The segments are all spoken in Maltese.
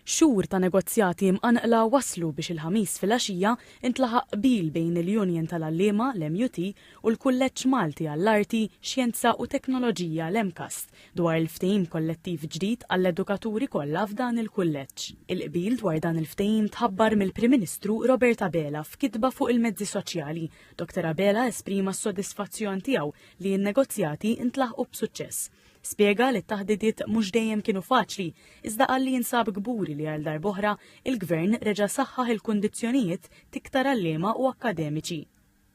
Xhur ta' negozjati mqanqla waslu biex il-ħamis fil-għaxija intlaħaq qbil bejn il-Union tal-Għalliema l-MUT u l-Kulleġġ Malti għall-Arti, Xjenza u Teknoloġija l-MCAST dwar il-ftehim kollettiv ġdid għall-edukaturi kollha f'dan il-kulleġġ. Il-qbil dwar dan il-ftehim tħabbar mill-Prim Ministru Robert Abela f'kitba fuq il-mezzi soċjali. Dr. Abela esprima s-sodisfazzjon tiegħu li n-negozjati intlaħqu b'suċċess. Spjega li t-taħdidiet mhux dejjem kienu faċli, iżda qal li jinsab gburi li għal darb'oħra il-Gvern reġa' saħħaħ il-kundizzjonijiet tiktar għalliema u akademiċi.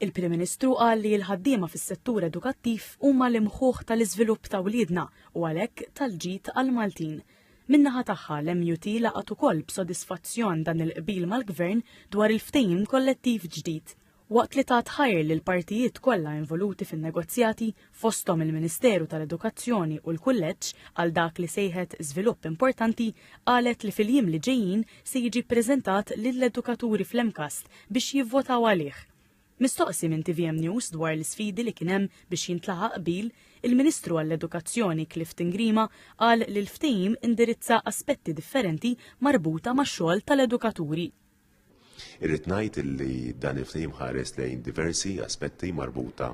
Il-Prim Ministru qal li l-ħaddiema fis-settur edukattiv huma l-imħuħ tal-iżvilupp ta' wliedna u għalhekk tal-ġid għall-Maltin. Min-naħa tagħha l-MUT laqgħet ukoll b'sodisfazzjon dan il-qbil mal-Gvern dwar il-ftehim kollettiv ġdid. Waqt li tat ħajr lil partijiet kollha involuti fin-negozjati fosthom il-Ministeru tal-Edukazzjoni u l-Kulleġġ għal dak li sejħet żvilupp importanti qalet li fil-jiem li ġejjin se jiġi ppreżentat lill-edukaturi fl-MCAST biex jivvotaw għalih. Mistoqsi minn TVM News dwar l-isfidi li kien hemm biex jintlaħaq qbil, il-Ministru għall-Edukazzjoni Clifton Grima qal li l-ftehim indirizza aspetti differenti marbuta max-xogħol tal-edukaturi. Irrid ngħid li dan il-ftehim ħares lejn diversi aspetti marbuta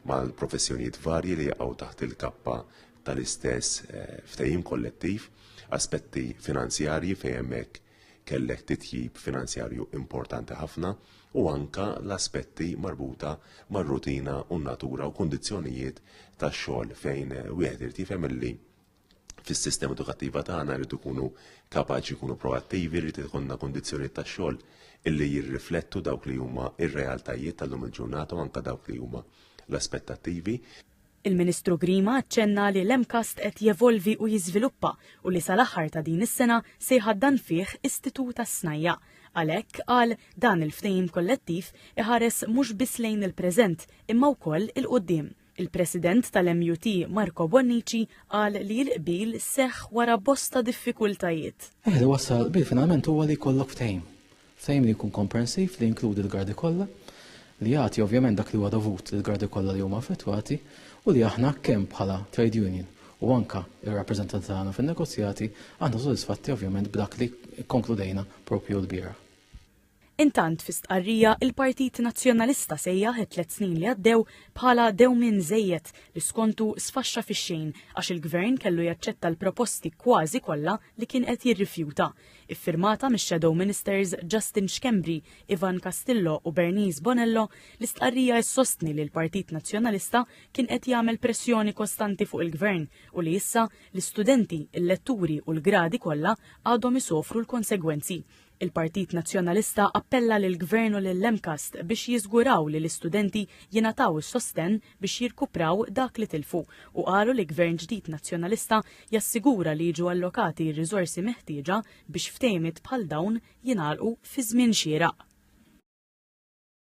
mal-professjonijiet varji li jaqgħu taħt il-kappa tal-istess ftehim kollettiv, aspetti finanzjarji fejn hemmhekk kellek titjib finanzjarju importanti ħafna u anka l-aspetti marbuta mar-rutina u natura u kundizzjonijiet tax-xogħol fejn wieħed irid jifhem illi fis-sistema edukattiva tagħna rridu jkunu kapaċi jkunu proattivi, rrid ikollna kundizzjonijiet tax-xogħol illi jirriflettu dawk li huma ir-realtajiet tal-lum il-ġurnata u anke dawk li huma l-aspettattivi. Il-Ministru Grima ċenna li l-MCAST qed jevolvi u jiżviluppa u li sal-aħħar ta' din is-sena se jħaddan fih Istitut tas-Snajja. Għalhekk qal dan il-ftehim kollettiv iħares mhux biss lejn il-preżent imma wkoll il-quddiem. Il-President tal-MUT Marco Bonnici qal li l-qbil seħħ wara bosta diffikultajiet. Li wassal qbil finalment huwa li jkollok ftehim. Ftehim li jkun komprensiv li jinkludi l-gardi kollha, li jagħti ovvjament dak li huwa dovut il-gardi kollha li huma affettwati u li aħna kemm bħala trade union u anka ir-rappreżentanti tagħna fin-negozjati għandna sodisfatti ovvjament b'dak li konkludejna propju l-bieraħ. Intant fi stqarrija il-Partit Nazzjonalista sejjaħ 3 snin li għaddew bħala dewmien żejjed li skontu sfaxxa fix-xejn għax il-Gvern kellu jaċċetta l-proposti kważi kollha li kien qed jirrifjuta. Iffirmata mix-Shadow Ministers Justin Schembri, Ivan Castillo u Bernice Bonello, l-istqarrija ssostni li l-Partit Nazzjonalista kien qed jagħmel pressjoni kostanti fuq il-Gvern u li issa l-istudenti, il-letturi u l-gradi kollha għadhom isofru l-konsegwenzi. Il-Partit Nazzjonalista appella lil gvern u lill-MCAST biex jiżguraw li l-istudenti jingħataw is-sosten biex jirkupraw dak li tilfu u qalu li Gvern ġdid Nazzjonalista jassigura li jiġu allokati r-riżorsi meħtieġa biex ftehimiet bħal dawn jingħalqu fi żmien xieraq.